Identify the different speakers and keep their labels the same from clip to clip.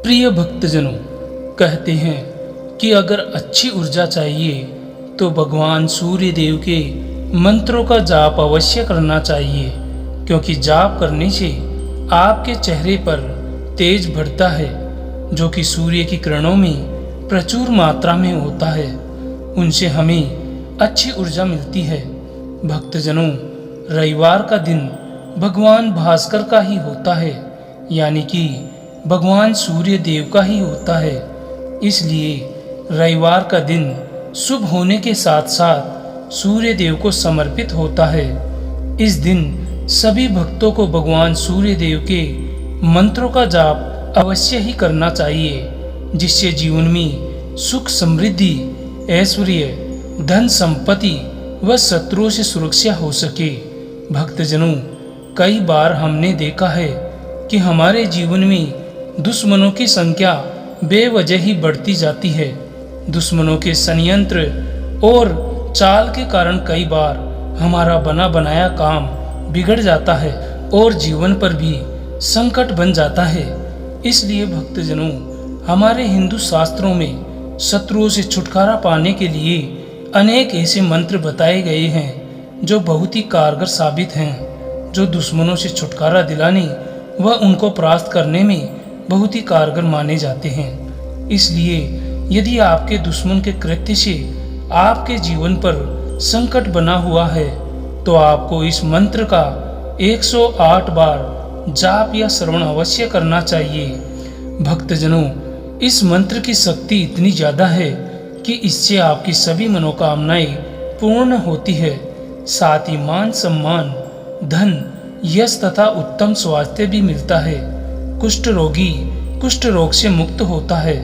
Speaker 1: प्रिय भक्तजनों, कहते हैं कि अगर अच्छी ऊर्जा चाहिए तो भगवान सूर्य देव के मंत्रों का जाप अवश्य करना चाहिए, क्योंकि जाप करने से आपके चेहरे पर तेज बढ़ता है, जो कि सूर्य की किरणों में प्रचुर मात्रा में होता है। उनसे हमें अच्छी ऊर्जा मिलती है। भक्तजनों, रविवार का दिन भगवान भास्कर का ही होता है, यानी कि भगवान सूर्य देव का ही होता है। इसलिए रविवार का दिन शुभ होने के साथ साथ सूर्य देव को समर्पित होता है। इस दिन सभी भक्तों को भगवान सूर्य देव के मंत्रों का जाप अवश्य ही करना चाहिए, जिससे जीवन में सुख, समृद्धि, ऐश्वर्य, धन संपत्ति व शत्रुओं से सुरक्षा हो सके। भक्तजनों, कई बार हमने देखा है कि हमारे जीवन में दुश्मनों की संख्या बेवजह ही बढ़ती जाती है। दुश्मनों के षड्यंत्र और चाल के कारण कई बार हमारा बना बनाया काम बिगड़ जाता है और जीवन पर भी संकट बन जाता है। इसलिए भक्तजनों, हमारे हिंदू शास्त्रों में शत्रुओं से छुटकारा पाने के लिए अनेक ऐसे मंत्र बताए गए हैं जो बहुत ही कारगर साबित हैं, जो दुश्मनों से छुटकारा दिलाने व उनको परास्त करने में बहुत ही कारगर माने जाते हैं। इसलिए यदि आपके दुश्मन के कृत्य से आपके जीवन पर संकट बना हुआ है, तो आपको इस मंत्र का 108 बार जाप या श्रवण अवश्य करना चाहिए। भक्तजनों, इस मंत्र की शक्ति इतनी ज़्यादा है कि इससे आपकी सभी मनोकामनाएं पूर्ण होती है। साथ ही मान सम्मान, धन, यश तथा उत्तम स्वास्थ्य भी मिलता है। कुष्ठ रोगी कुष्ठ रोग से मुक्त होता है।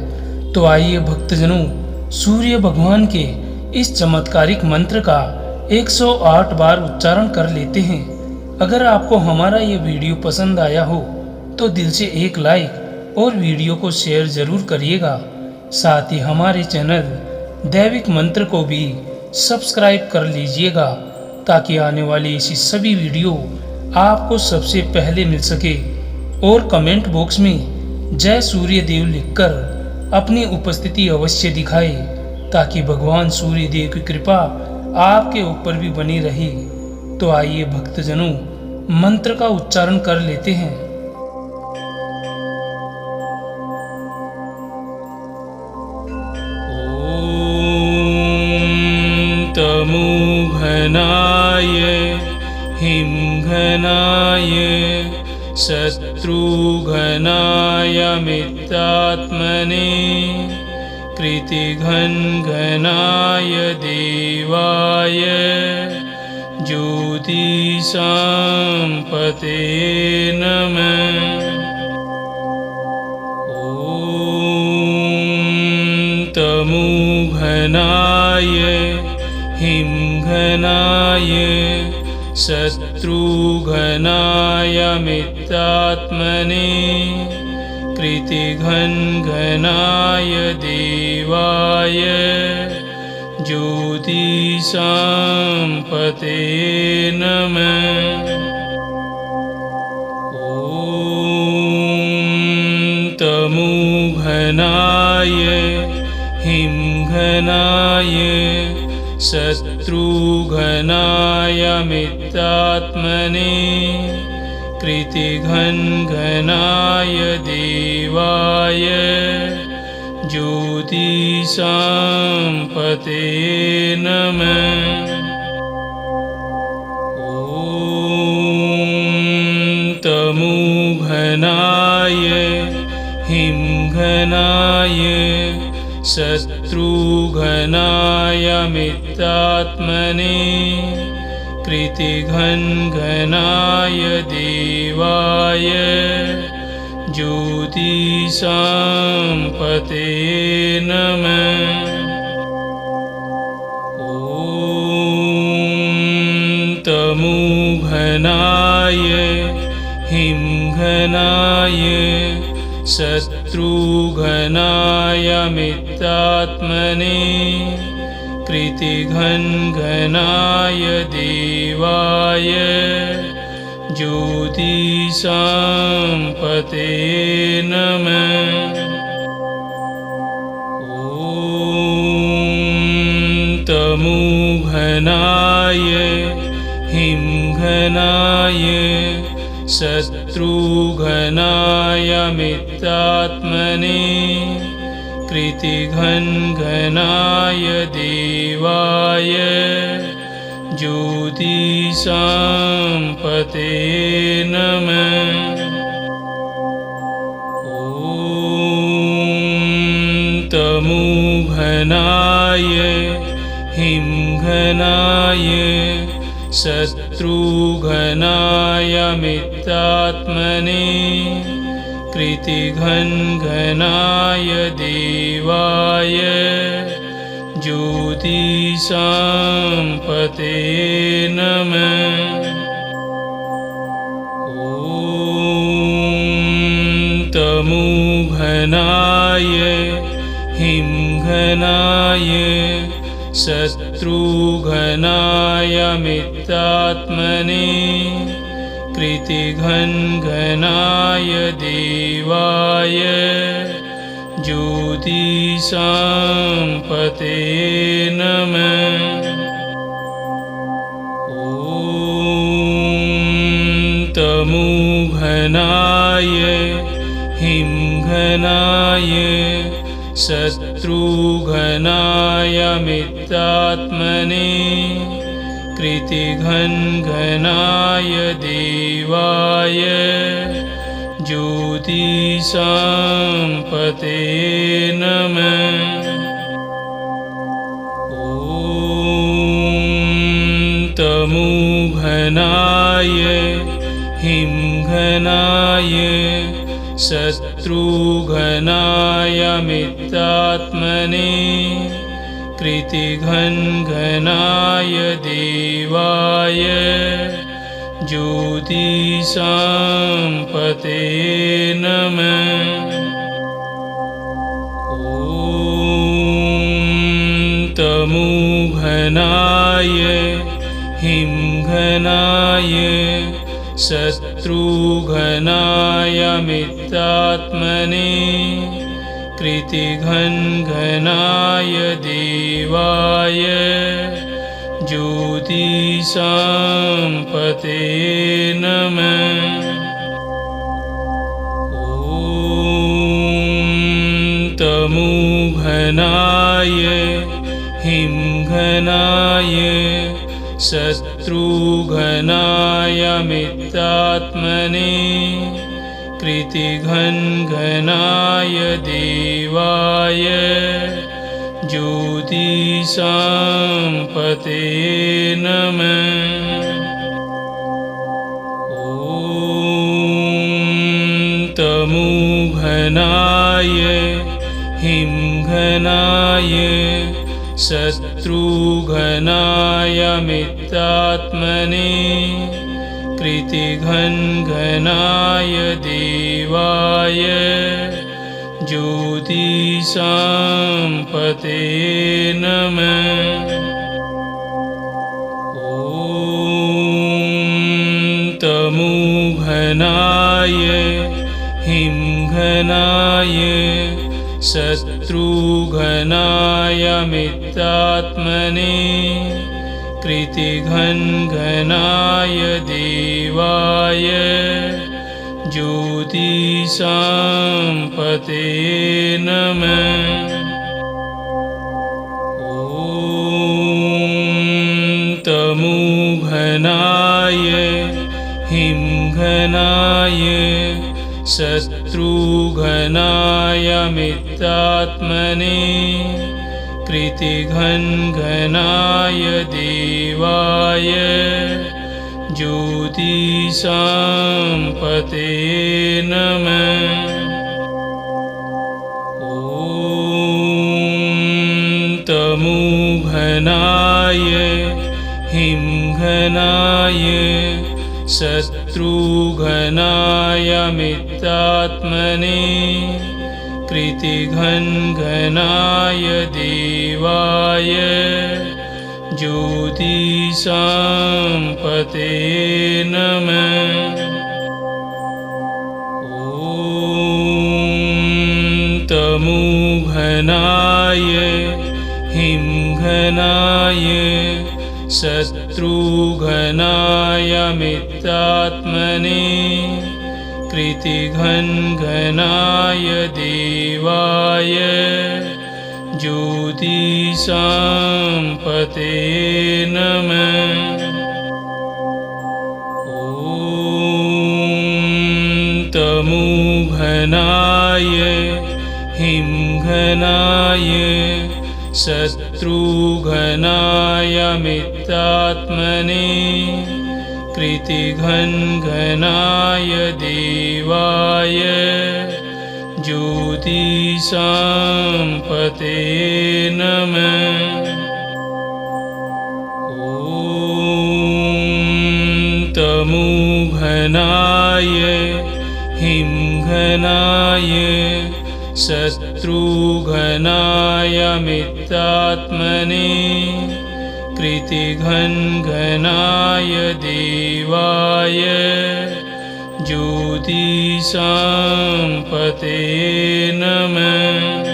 Speaker 1: तो आइए भक्तजनों, सूर्य भगवान के इस चमत्कारिक मंत्र का 108 बार उच्चारण कर लेते हैं। अगर आपको हमारा ये वीडियो पसंद आया हो तो दिल से एक लाइक और वीडियो को शेयर जरूर करिएगा। साथ ही हमारे चैनल दैविक मंत्र को भी सब्सक्राइब कर लीजिएगा, ताकि आने वाली ऐसी सभी वीडियो आपको सबसे पहले मिल सके। और कमेंट बॉक्स में जय सूर्य देव लिखकर अपनी उपस्थिति अवश्य दिखाए, ताकि भगवान सूर्य देव की कृपा आपके ऊपर भी बनी रहे। तो आइए भक्तजनों, मंत्र का उच्चारण कर लेते हैं। ओम तमो घनाय हिमघनाय शत्रुघ्नाय मित्रात्मने कृतिघ्नघनाय देवाय ज्योतिषांपते नमः। ॐ तमोघनाय हिमघनाय शत्रुघ्नाय मित्रात्मने कृतिघ्नघनाय देवाय ज्योतिषांपते नमः। ॐ तमोघनाय हिमघनाय शत्रुघ्नाय मित्रात्मने कृतिघ्नघनाय देवाय ज्योतिषांपते नमः। ॐ तमोघनाय हिमघनाय शत्रुघ्नाय मित्रात्मने कृतिघ्नघनाय देवाय ज्योतिषांपते नमः। ॐ तमोघनाय हिमघनाय शत्रुघ्नाय मित्रात्मने कृतिघ्नघनाय देवाय ज्योतिषांपते नमः। तमोघनाय हिमघनाय शत्रुघनाय मित्रात्मने कृतिघनघनाय देवाय ज्योतिषांपते नमः। तमोघनाय हिमघनाय शत्रुघनाय मित्रात्मने कृतिघनघनाय देवाय ज्योतिषांपते नमः। तमोघनाय हिमघनाय शत्रुघनाय मित्रात्मने कृतिघनघनाय देवाय ज्योतिषांपते नमः। तमोघनाय हिमघनाय शत्रुघनाय मित्रात्मने कृतिघनघनाय देवाय ज्योतिषांपते नमः। तमोघनाय हिमघनाय शत्रुघनाय मित्रात्मने कृतिघनघनाय देवाय ज्योतिषांपते नमः। तमोघनाय हिमघनाय शत्रुघनाय मित्रात्मने कृतिघनघनाय देवाय ज्योतिषांपते नमः। तमोघनाय हिमघनाय शत्रुघनाय मित्रात्मने कृतिघनघनाय देवाय ज्योतिषांपते नमः। तमोघनाय हिमघनाय शत्रुघनाय मित्रात्मने कृतिघनघनाय देवाय ज्योतिषांपते नमः। तमोघनाय हिमघनाय शत्रुघनाय मित्रात्मने कृतिघनघनाय देवाय ज्योतिषांपते नमः। तमोघनाय हिमघनाय शत्रुघनाय मित्रात्मने कृतिघनघनाय देवाय ज्योतिषांपते नमः। तमोघनाय हिमघनाय शत्रुघनाय मित्रात्मने कृतिघनघनाय देवाय ज्योतिषांपते नमः। घनाय हिमघनाय शत्रुघनाय मित्रात्मने कृतिघनघनाय देवाय ज्योतिषांपते नमः। तमोघनाय हिमघनाय शत्रुघनाय मित्रात्मने कृतिघनघनाय देवाय ज्योतिषांपते नमः। तमोघनाय हिमघनाय शत्रुघनाय मित्रात्मने कृतिघनघनाय देवाय ज्योतिषांपते नमः।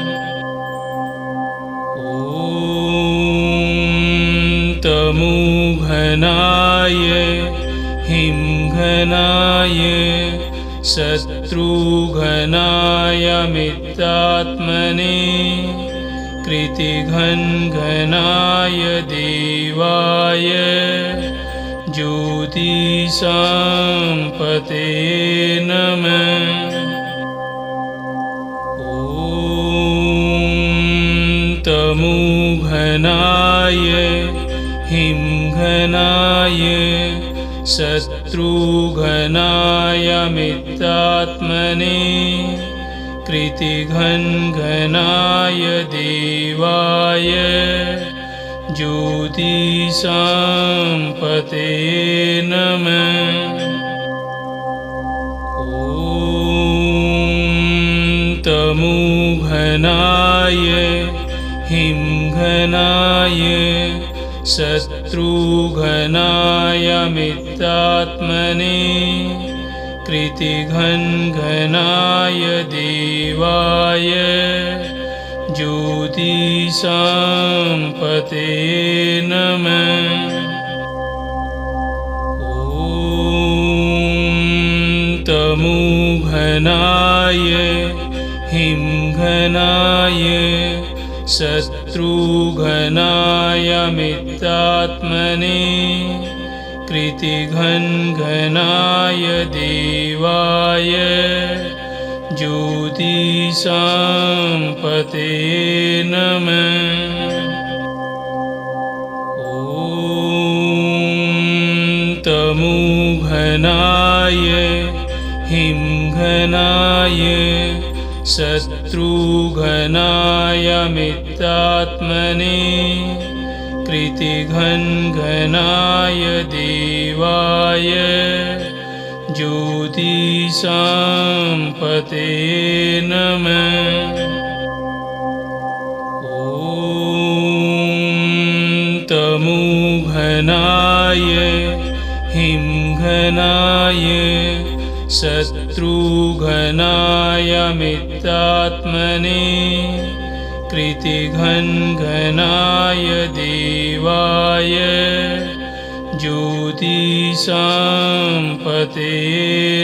Speaker 1: तमोघनाय हिमघनाय शत्रुघनाय मित्रात्मने कृतिघनघनाय देवाय ज्योतिषांपते नमः। तमोघनाय हिमघनाय शत्रुघनाय मित्रात्मने कृतिघनघनाय देवाय ज्योतिषांपते नमः। तमोघनाय हिमघनाय शत्रुघनाय मित्रात्मने कृतिघनघनाय देवाय ज्योतिषांपते नमः। तमोघनाय हिमघनाय शत्रुघनाय मित्रात्मने कृतिघनघनाय देवाय ज्योतिषांपते नमः। तमोघनाय हिमघनाय शत्रुघनाय मित्रात्मने कृतिघनघनाय देवाय ज्योतिषांपते नमः। तमोघनाय हिमघनाय शत्रुघनाय मित्रात्मने कृतिघनघनाय देवाय ज्योतिषांपते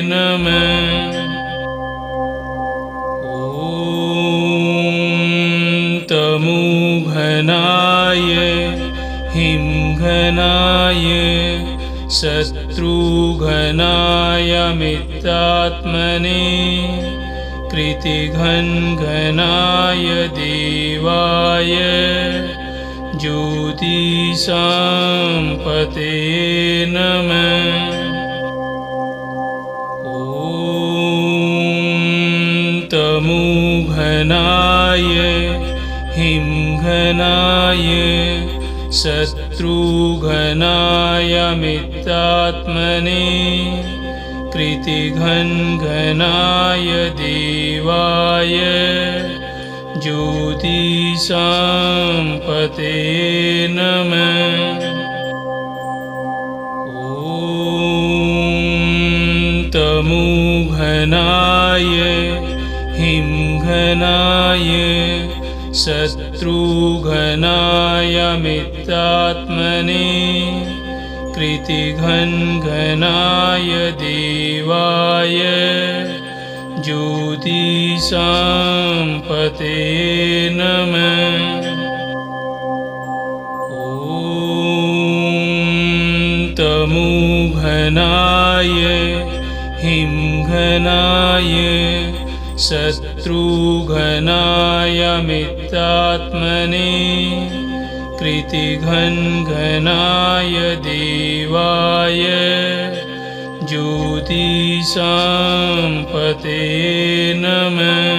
Speaker 1: नमः। तमोघनाय हिमघनाय शत्रुघनाय मित्रात्मने कृतिघनघनाय देवाय ज्योतिषांपते नमः। तमोघनाय हिमघनाय शत्रुघनाय मित्रात्मने कृतिघनघनाय देवाय ज्योतिषांपते नमः। तमोघनाय हिमघनाय शत्रुघ्नाय मित्रात्मने कृतिघ्नाय देवाय ज्योतिषांपते नमः। तमोघ्नाय हिमघ्नाय शत्रुघ्नाय मित्रात्मने कृतिघ्नाय देवाय ज्योतिषांपते नमः।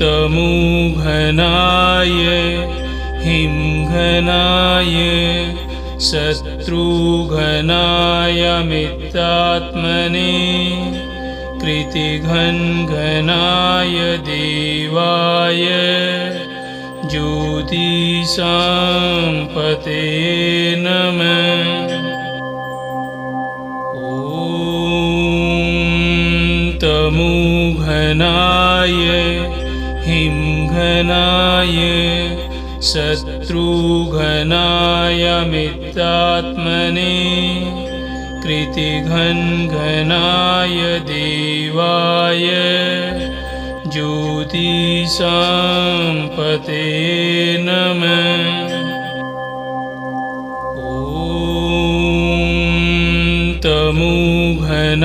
Speaker 1: तमोघ्नाय हिमघ्नाय शत्रुघ्नाय मित्रात्मने कृतिघ्नाय देवाय ज्योतिषांपते नमः। तमोघ्नाय हिमघ्नाय शत्रुघ्नाय मित्रात्मने कृतिघ्नाय देवाय ज्योतिषांपते नमः। तमोघ्नाय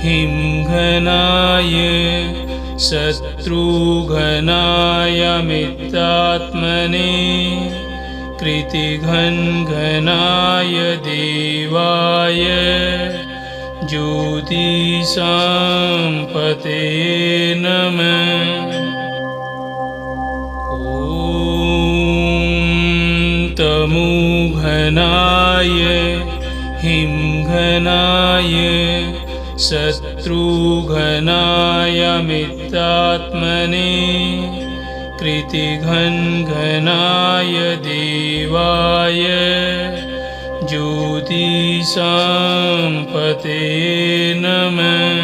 Speaker 1: हिमघ्नाय शत्रुघ्नाय मित्रात्मने कृतिघ्नाय देवाय ज्योतिषांपते नमः। तमोघ्नाय हिमघ्नाय शत्रुघ्नाय मित्रात्मने कृतिघ्नाय देवाय ज्योतिषांपते नमः।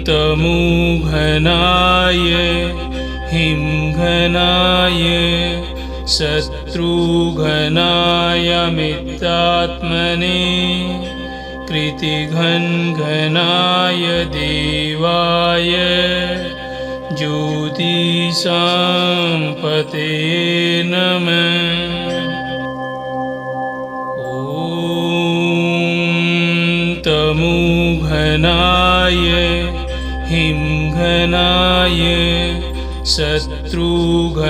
Speaker 1: तमोघ्नाय हिमघ्नाय शत्रुघ्नाय मित्रात्मने कृतिघ्नाय देवाय ज्योतिषांपते नमः। तमोघ्नाय हिमघ्नाय शत्रुघ्नाय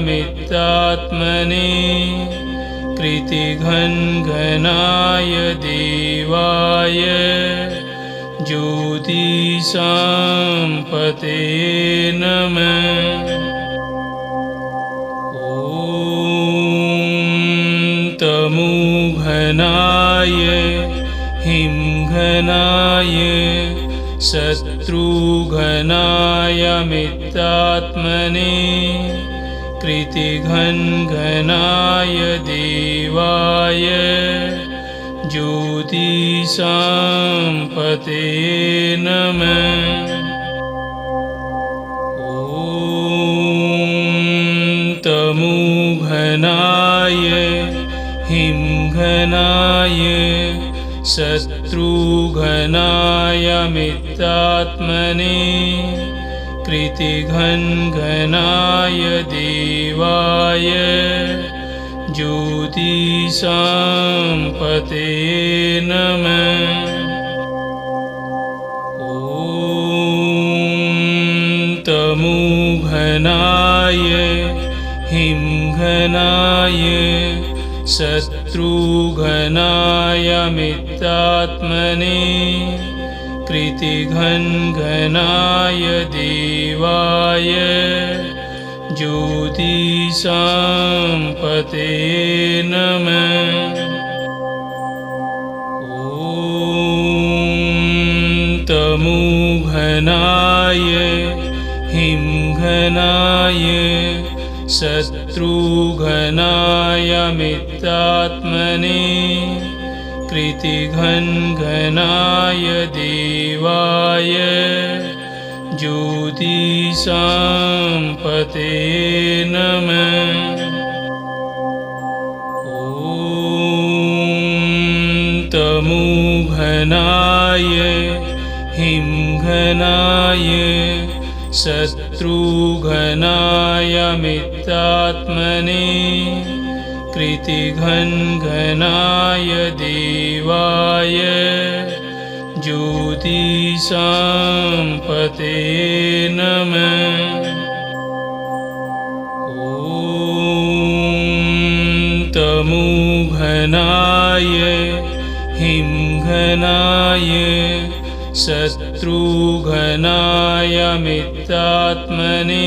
Speaker 1: मित्रात्मने कृतिघ्नाय देवाय ज्योतिषांपते नमः। तमोघ्नाय हिमघ्नाय शत्रुघ्नाय मित्रात्मने कृतिघ्नाय देवाय ज्योतिषांपते नमः। तमोघ्नाय हिमघ्नाय शत्रुघ्नाय मित्रात्मने कृतिघ्नाय देवाय ज्योतिषांपते नमः। तमोघ्नाय हिमघ्नाय शत्रुघ्नाय मित्रात्मने कृतिघ्नाय देवाय ज्योतिषांपते नमः। तमोघ्नाय हिमघ्नाय शत्रुघ्नाय मित्रात्मने कृतिघ्नाय देवाय ज्योतिषांपते नमः। तमोघ्नाय हिमघ्नाय शत्रुघ्नाय मित्रात्मने कृतिघ्नाय देवाय ज्योतिषांपते नमः। तमोघ्नाय हिमघ्नाय शत्रुघ्नाय मित्रात्मने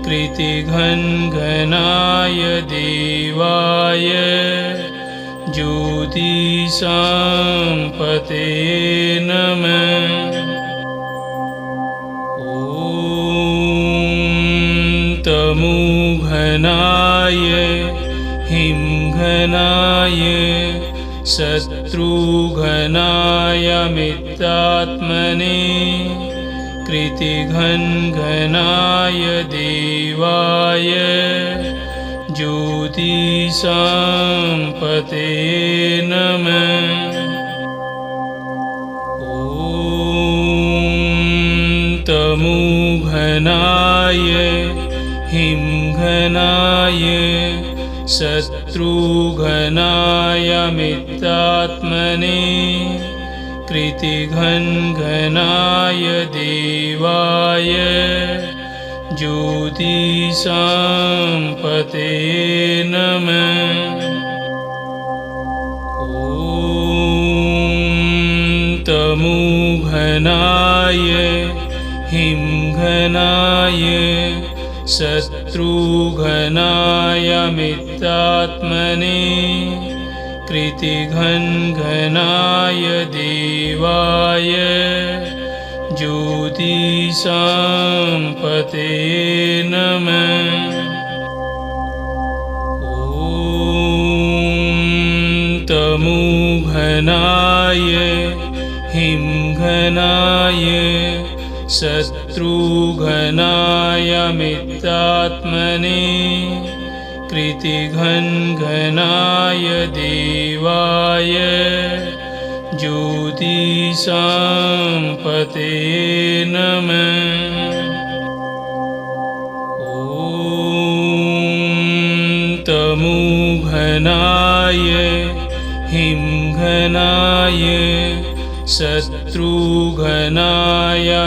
Speaker 1: कृतिघ्नाय देवाय ज्योतिषांपते नमः। तमोघ्नाय हिमघ्नाय शत्रुघ्नाय मित्रात्मने कृतिघ्नाय देवाय ज्योतिषांपते नमः। तमोघ्नाय हिमघ्नाय शत्रुघ्नाय मित्रात्मने कृतिघ्नाय देवाय ज्योतिषांपते नमः। तमोघ्नाय हिमघ्नाय शत्रुघ्नाय मित्रात्मने कृतिघ्नाय देवाय ज्योतिषांपते नमः। तमोघ्नाय हिमघ्नाय शत्रुघ्नाय मित्रात्मने कृतिघ्नाय देवाय ज्योतिषांपते नमः। तमोघ्नाय हिमघ्नाय शत्रुघ्नाय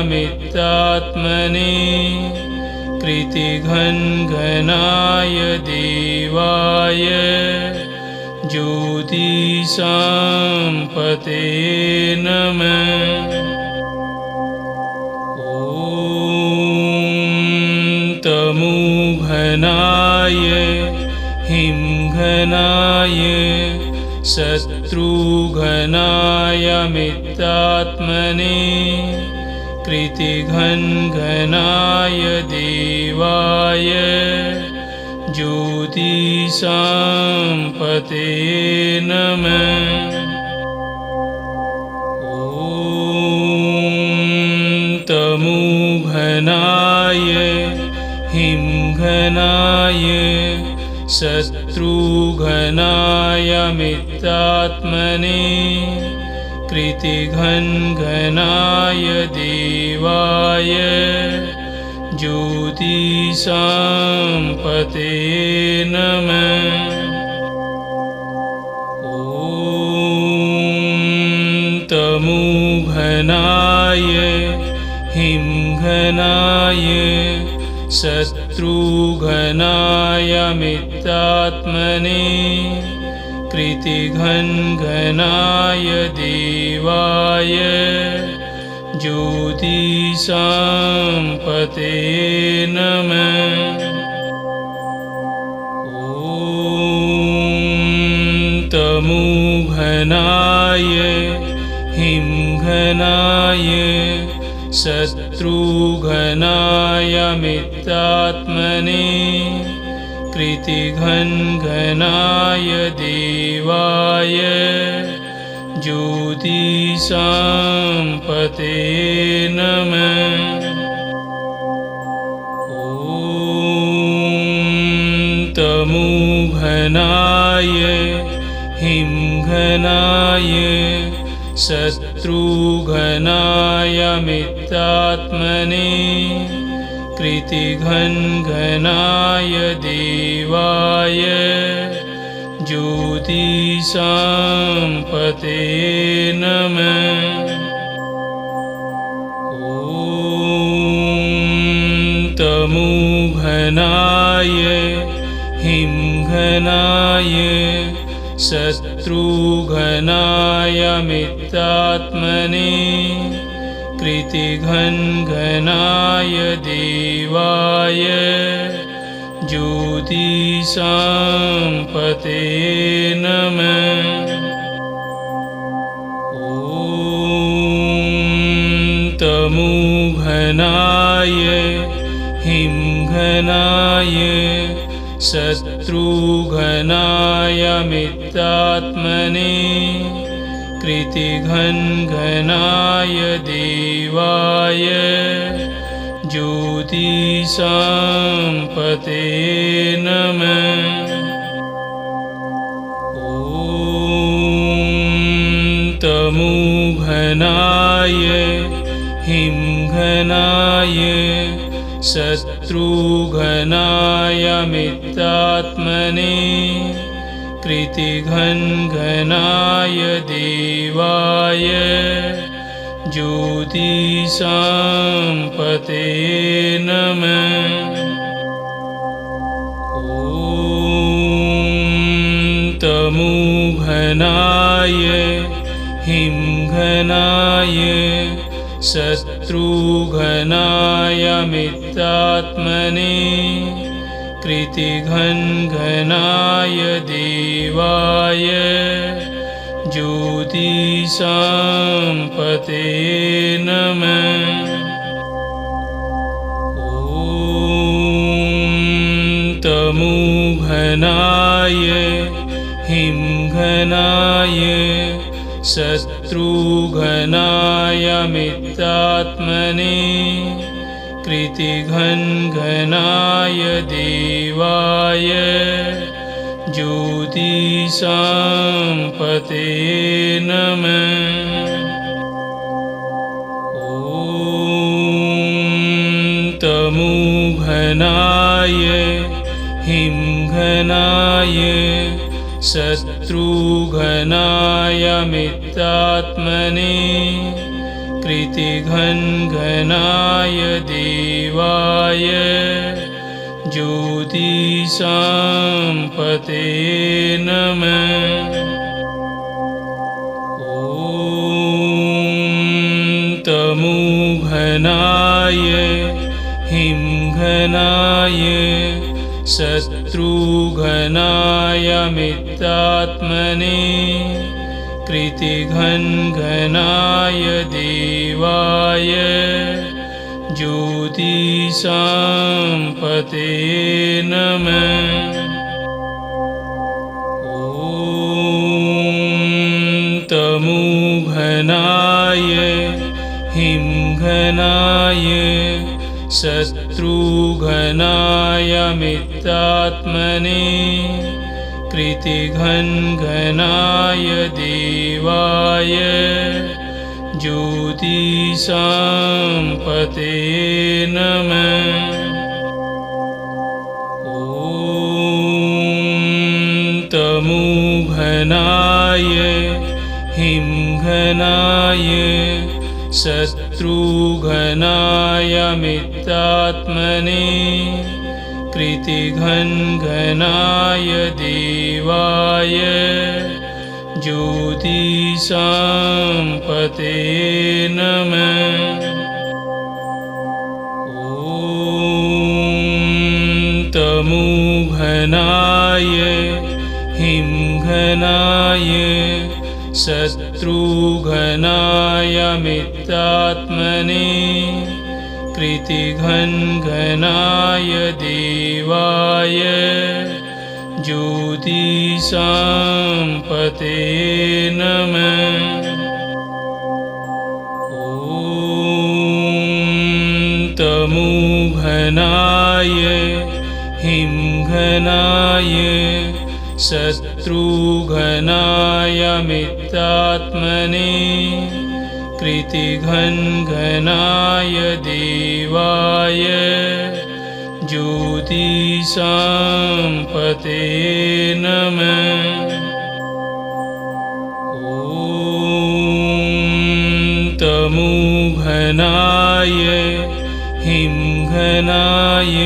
Speaker 1: मित्रात्मने कृतिघ्नाय देवाय ज्योतिषांपते नमः। तमोघ्नाय हिमघ्नाय शत्रुघ्नाय मित्रात्मने कृतिघ्नाय देवाय ज्योतिषांपते नमः। तमोघ्नाय हिमघ्नाय शत्रुघ्नाय मित्रात्मने कृतिघ्नाय देवाय ज्योतिषांपते नमः। तमोघ्नाय हिमघ्नाय शत्रुघ्नाय मित्रात्मने कृतिघ्नाय देवाय ज्योतिषांपते नमः। तमोघ्नाय हिमघ्नाय शत्रुघ्नाय मित्रात्मने कृतिघ्नाय देवाय ज्योतिषांपते नमः। तमोघ्नाय हिमघ्नाय शत्रुघ्नाय मित्रात्मने कृतिघ्नाय देवाय ज्योतिषांपते नमः। तमोघ्नाय हिमघ्नाय शत्रुघ्नाय मित्रात्मने कृतिघ्नाय देवाय ज्योतिषांपते नमः। तमोघ्नाय हिमघ्नाय शत्रुघ्नाय मित्रात्मने कृतिघ्नाय देवाय ज्योतिषांपते नमः। तमोघ्नाय हिमघ्नाय शत्रुघ्नाय मित्रात्मने कृतिघ्नाय देवाय ज्योतिषांपते नमः। तमोघ्नाय हिमघ्नाय शत्रुघ्नाय मित्रात्मने कृतिघ्नाय देवाय ज्योतिषांपते नमः। तमोघ्नाय हिमघ्नाय शत्रुघ्नाय मित्रात्मने कृतिघ्नाय देवाय ज्योतिषांपते नमः। तमोघ्नाय हिमघ्नाय शत्रुघ्नाय मित्रात्मने कृतिघ्नाय देवाय ज्योतिषांपते नमः। तमोघ्नाय हिमघ्नाय शत्रुघ्नाय मित्रात्मने कृतिघ्नाय देवाय ज्योतिषांपते नमः। तमोघ्नाय हिमघ्नाय शत्रुघ्नाय मित्रात्मने कृतिघ्नाय देवाय ज्योतिषांपते नमः। तमोघ्नाय हिमघ्नाय शत्रुघ्नाय मित्रात्मने कृतिघ्नाय देवाय ज्योतिषांपते नमः। तमोघ्नाय हिमघ्नाय शत्रुघ्नाय शत्रुघ्नाय मित्रात्मने कृतिघ्नघ्नाय देवाय ज्योतिषाम्पते नमः। तमोघ्नाय हिमघ्नाय शत्रुघ्नाय मित्रात्मने कृतिघ्नघ्नाय देवाय ज्योतिषाम्पते नमः। तमोघ्नाय हिमघ्नाय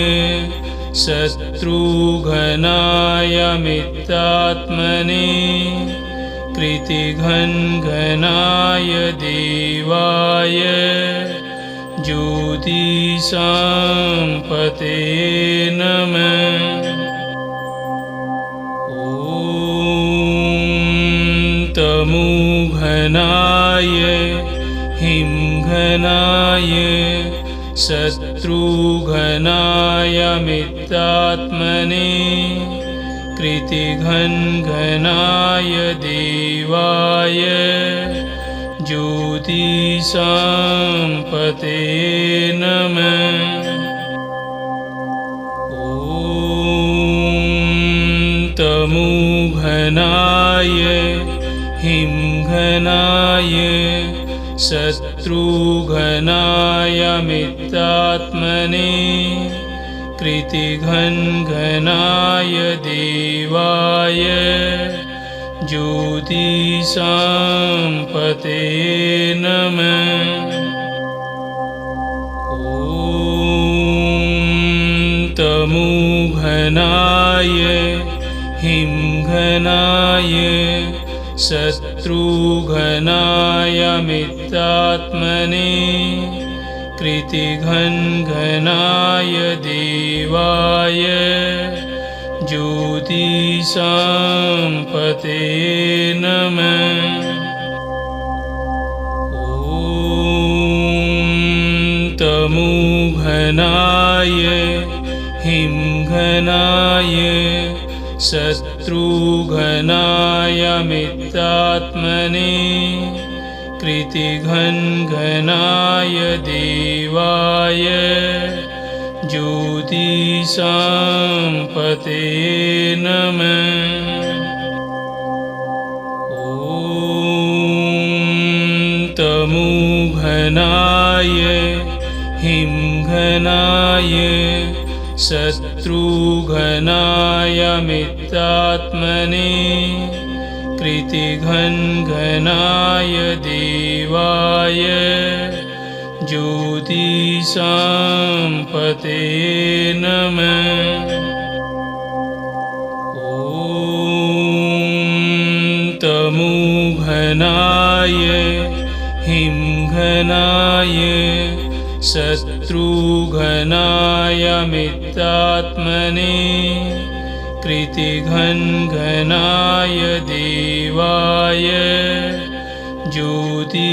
Speaker 1: शत्रुघ्नाय मित्रात्मने कृतिघ्नघ्नाय देवाय ज्योतिषाम्पते नमः। तमोघ्नाय हिमघ्नाय शत्रुघ्नाय मित्रात्मने कृतिघ्नघ्नाय देवाय ज्योतिषाम्पते नमः। तमोघ्नाय हिमघ्नाय शत्रुघ्नाय मित्रात्मने कृतिघ्नघ्नाय देवाय ज्योतिषाम्पते नमः। तमोघ्नाय हिमघ्नाय शत्रुघ्नाय मित्रात्मने कृतिघ्नघ्नाय देवाय ज्योतिषाम्पते नमः। तमोघ्नाय हिमघ्नाय शत्रुघ्नाय मित्रात्मने कृतिघ्नघ्नाय देवाय ज्योतिषाम्पते नमः। तमोघ्नाय हिमघ्नाय शत्रुघ्नाय मित्रात्मने कृतिघ्नघ्नाय देवाय ज्योतिषाम्पते नमः। तमोघ्नाय हिमघ्नाय शत्रुघ्नाय मित्रात्मने कृतिघ्नघ्नाय देवाय ज्योतिषाम्पते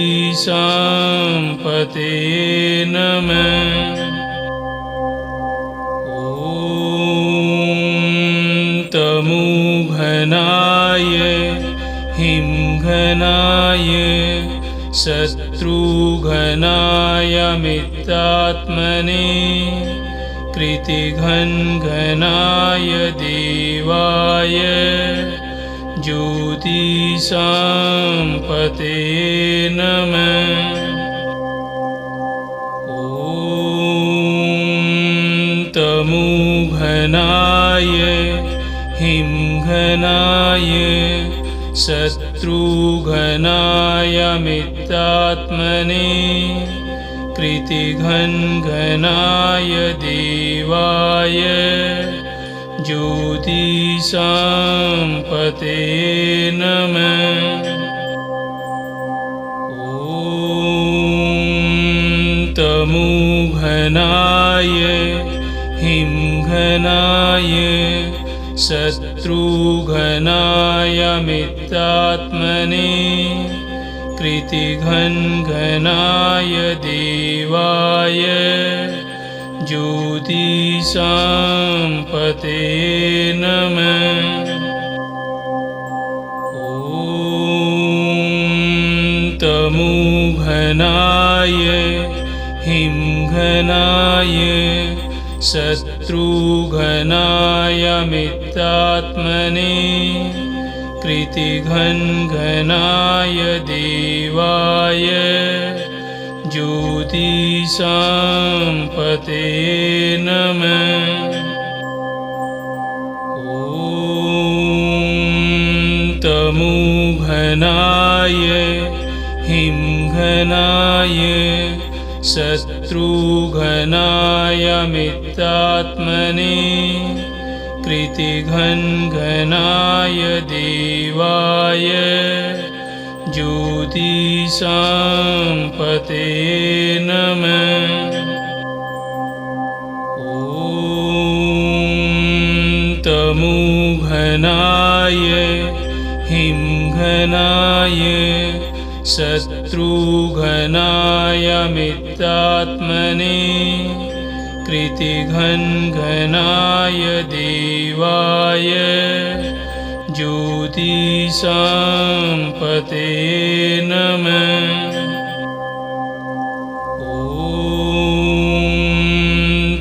Speaker 1: नमः। तमोघ्नाय हिमघ्नाय शत्रुघ्नाय मित्रात्मने कृतिघ्नघ्नाय देवाय ज्योतिषाम्पते नमः। तमोघ्नाय हिमघ्नाय शत्रुघ्नाय मित्रात्मने कृतिघ्नघ्नाय देवाय ज्योतिषाम्पते नमः। तमोघ्नाय हिमघ्नाय शत्रुघ्नाय मित्रात्मने कृतिघ्नघनाय देवाय ज्योतिषांपते नमः। तमोघनाय हिमघनाय शत्रुघनाय मित्रात्मने कृतिघ्नघनाय देवाय ज्योतिषांपते नमः। तमोघनाय हिमघनाय शत्रुघनाय मित्रात्मने कृतिघ्नघनाय देवाय ज्योतिषांपते नमः। तमोघनाय हिमघनाय शत्रुघनाय मित्रात्मने कृतिघ्नघनाय देवाय ज्योतिषांपते नमः।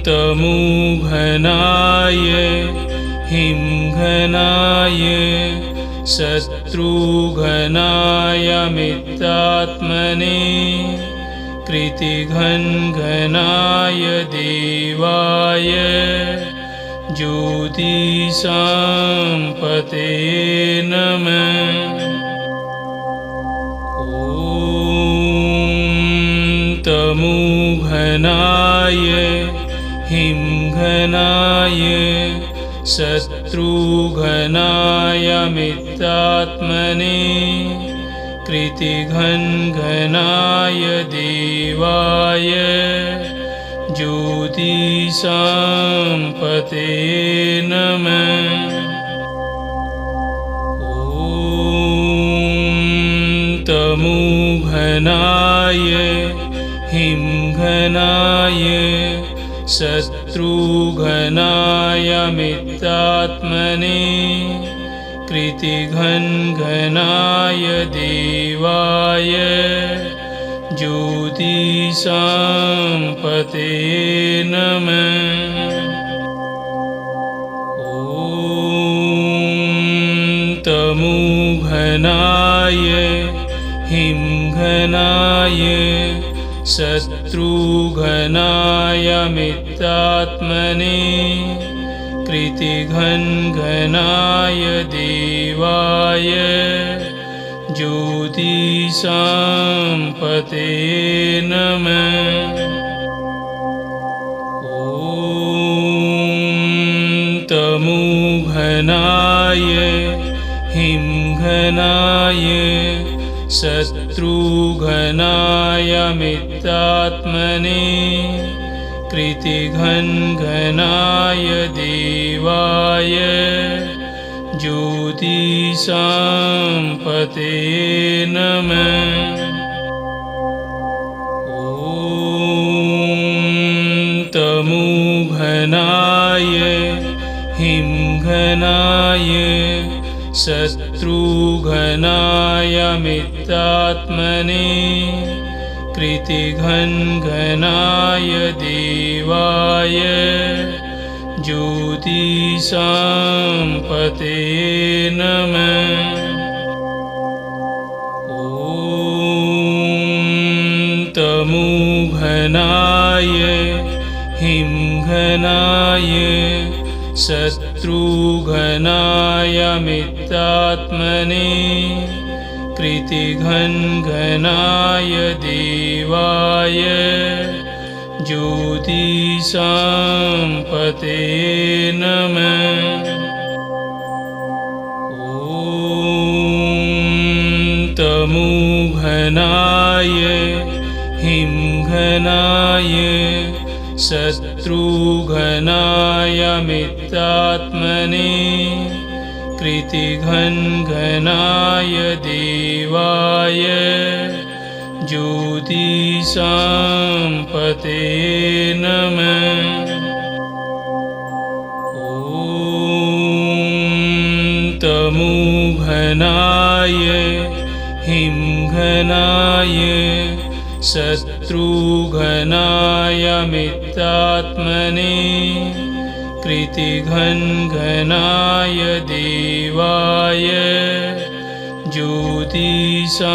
Speaker 1: तमोघनाय हिमघनाय शत्रुघनाय मित्रात्मने कृतिघ्नघनाय देवाय ज्योतिषांपते नमः। तमोघनाय हिमघनाय शत्रुघनाय मित्रात्मने कृतिघ्नघनाय देवाय ज्योतिषांपते नमः। तमोघनाय हिमघनाय शत्रुघनाय मित्रात्मने कृतिघ्नघनाय देवाय ज्योतिषांपते नमः। तमोघनाय हिमघनाय शत्रुघनाय मित्रात्मने कृतिघ्नघनाय देवाय ज्योतिषांपते नमः। तमोघनाय हिमघनाय शत्रुघनाय मित्रात्मने कृतिघ्नघनाय देवाय ज्योतिषांपते नमः। तमोघनाय हिमघनाय शत्रुघनाय मित्रात्मने कृतिघ्नघनाय देवाय ज्योतिषांपते नमः। तमोघनाय हिमघनाय शत्रुघनाय मित्रात्मने कृतिघ्नघनाय देवाय ज्योतिषांपते नमः। तमोघनाय हिमघनाय शत्रुघनाय मित्रात्मने कृतिघ्नघनाय देवाय ज्योतिषां नमः। तमोघनाय हिमघनाय शत्रुघनाय मित्रात्मने कृतिघ्नघनाय देवाय ज्योतिषां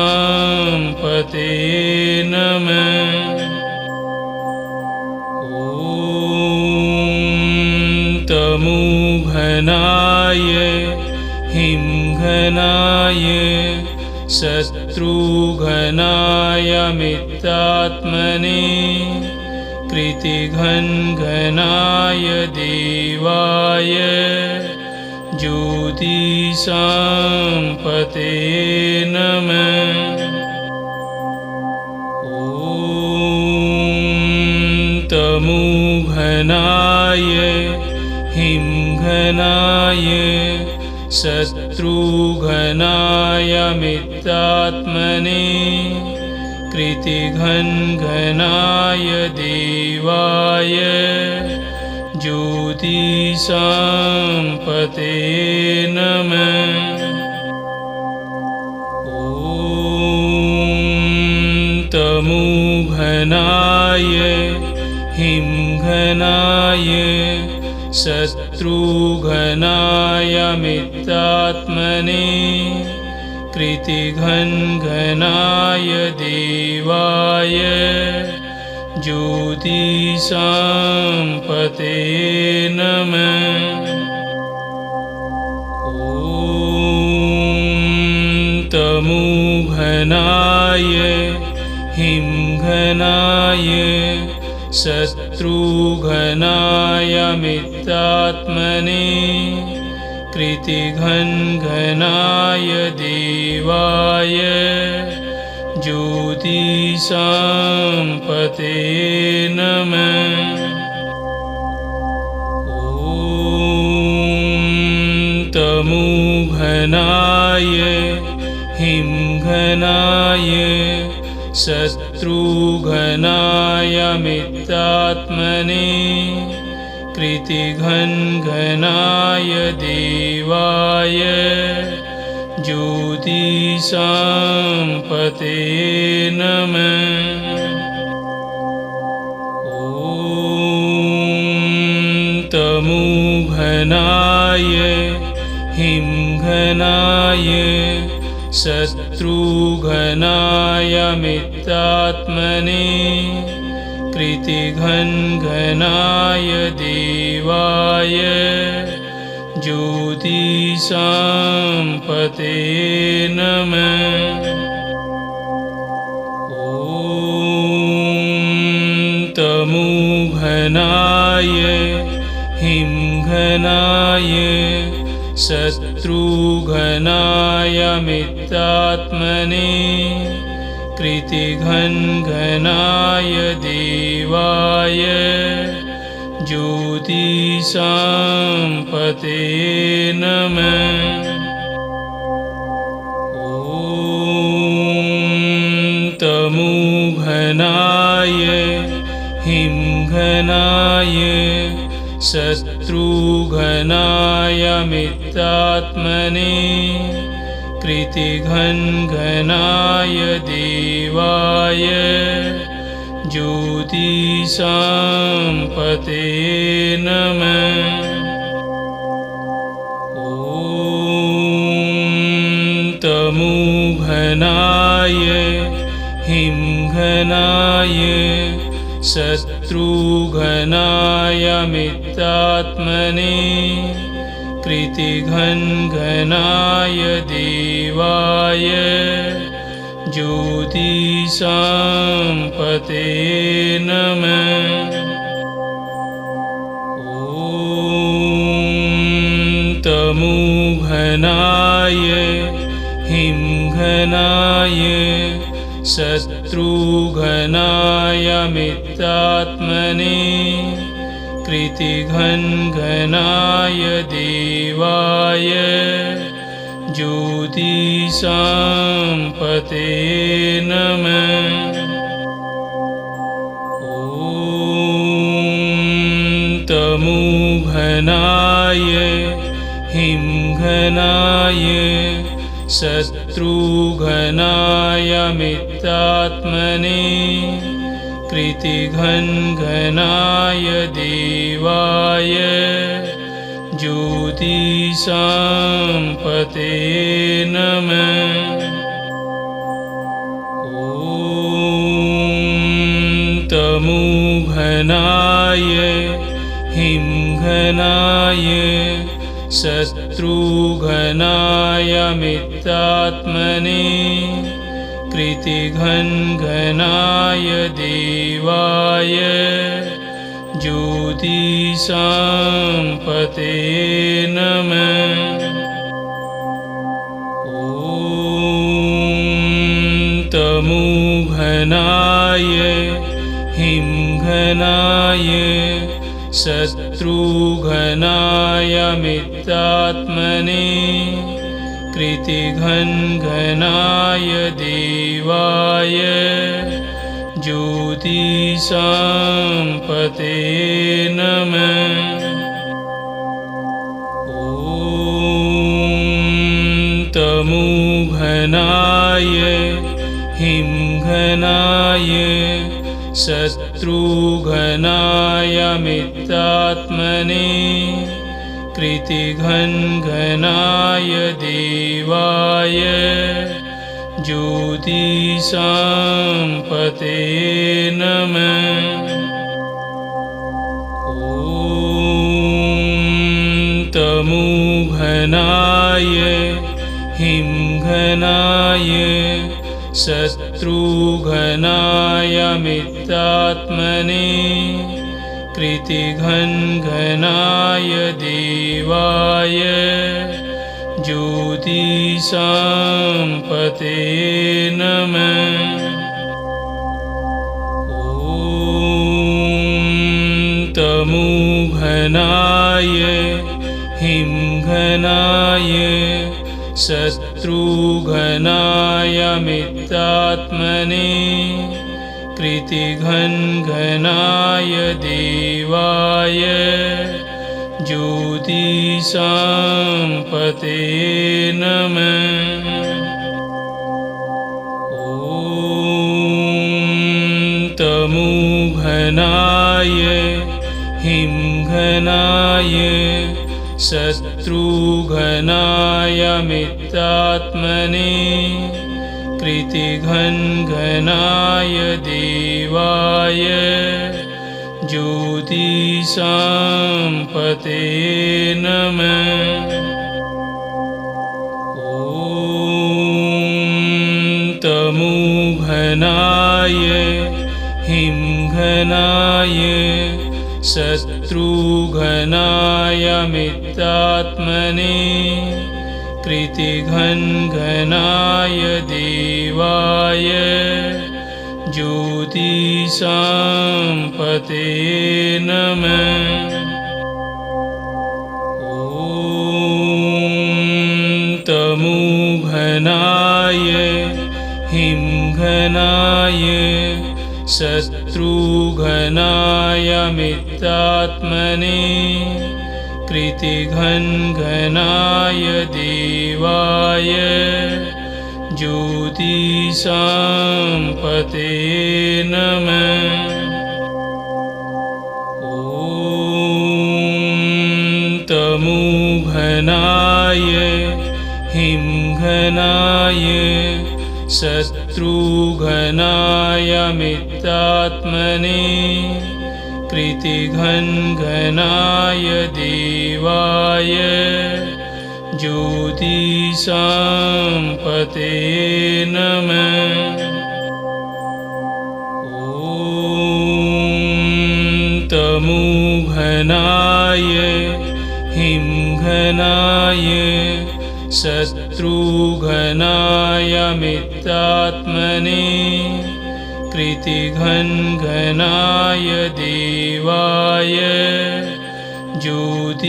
Speaker 1: नमः। तमोघनाय हिमघनाय शत्रुघनाय मित्रात्मने कृतिघ्नघनाय देवाय ज्योतिषां नमः। तमोघनाय हिमघनाय शत्रुघनाय मित्रात्मने कृतिघ्नघनाय देवाय ज्योतिषां नमः। तमोघनाय हिमघनाय शत्रुघनाय मित्रात्मने कृतिघ्नघनाय देवाय ज्योतिषां नमः। तमोघनाय हिमघनाय शत्रुघनाय मित्रात्मने कृतिघ्नघनाय देवाय ज्योतिषां नमः। तमोघनाय हिमघनाय शत्रुघनाय मित्रात्मने कृतिघ्नघनाय देवाय ज्योतिषां नमः। तमोघनाय हिमघनाय शत्रुघनाय मित्रात्मने कृतिघ्नघनाय देवाय ज्योतिषां नमः। तमोघनाय हिमघनाय शत्रुघनाय मित्रात्मने कृतिघ्नघनाय देवाय ज्योतिषां नमः। तमोघनाय हिमघनाय शत्रुघनाय मित्रात्मने कृतिघ्नघनाय देवाय ज्योतिषां नमः। तमोघनाय हिमघनाय शत्रुघनाय मित्रात्मने कृतिघ्नघनाय देवाय ज्योतिषां नमः। तमोघनाय हिमघनाय शत्रुघनाय मित्रात्मने कृतिघ्नघनाय देवाय ज्योतिषां नमः। ॐ तमोघनाय हिमघनाय शत्रुघनाय मित्रात्मने कृतिघ्नघनाय देवाय ज्योतिषां नमः। ॐ तमोघनाय हिमघनाय शत्रुघनाय मित्रात्मने कृतिघ्नघनाय देवाय ज्योतिषां नमः। ॐ तमोघनाय हिमघनाय शत्रुघनाय मित्रात्मने कृतिघ्नघनाय देवाय ज्योतिषां नमः। ॐ तमोघनाय हिमघनाय शत्रुघनाय मित्रात्मने कृतिघ्नघनाय देवाय ज्योतिषां नमः। ॐ तमोघनाय हिमघनाय शत्रुघनाय मित्रात्मने कृतिघ्नघनाय देवाय ज्योतिषां नमः। ॐ तमोघनाय हिमघनाय शत्रुघनाय मित्रात्मने कृतिघ्नघनाय देवाय ज्योतिषां नमः। ॐ तमोघनाय हिमघनाय शत्रुघनाय मित्रात्मने कृतिघ्नघनाय देवाय ज्योतिषां नमः। ॐ तमोघनाय हिमघनाय शत्रुघनाय मित्रात्मने कृतिघ्नघनाय देवाय ज्योतिषां नमः। ॐ तमोघनाय हिमघनाय शत्रुघनाय मित्रात्मने कृतिघ्नघनाय देवाय ज्योतिषां नमः। ॐ तमोघनाय हिमघनाय शत्रुघनाय मित्रात्मने कृतिघ्नघनाय देवाय ज्योतिषां नमः। ॐ तमोघनाय हिमघनाय शत्रुघनाय मित्रात्मने कृतिघ्नघनाय देवाय ज्योतिषाम्पते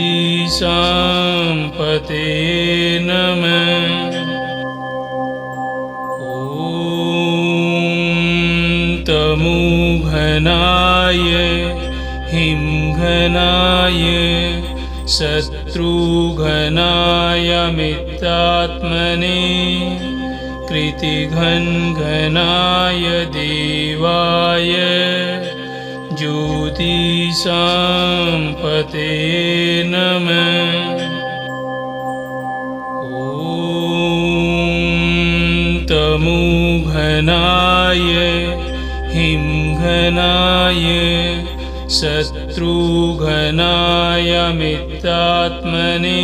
Speaker 1: नमः। ॐ तमोघनाय हिमघनाय शत्रुघ्नाय मित्रात्मने कृतिघ्नघनाय देवाय ज्योतिषाम्पते नमः। ॐ तमोघनाय हिमघनाय शत्रुघ्नाय मित्रात्मने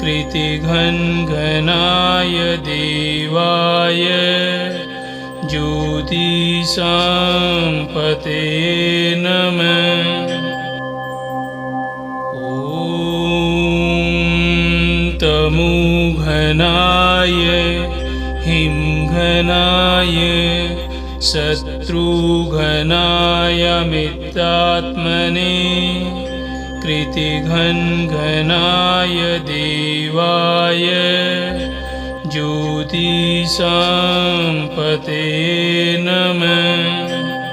Speaker 1: कृतिघ्नघनाय देवाय ज्योतिषाम्पते नमः। ॐ तमोघनाय हिमघनाय शत्रुघ्नाय मित्रात्मने कृतिघ्नघनाय देवाय ज्योतिषाम्पते नमः।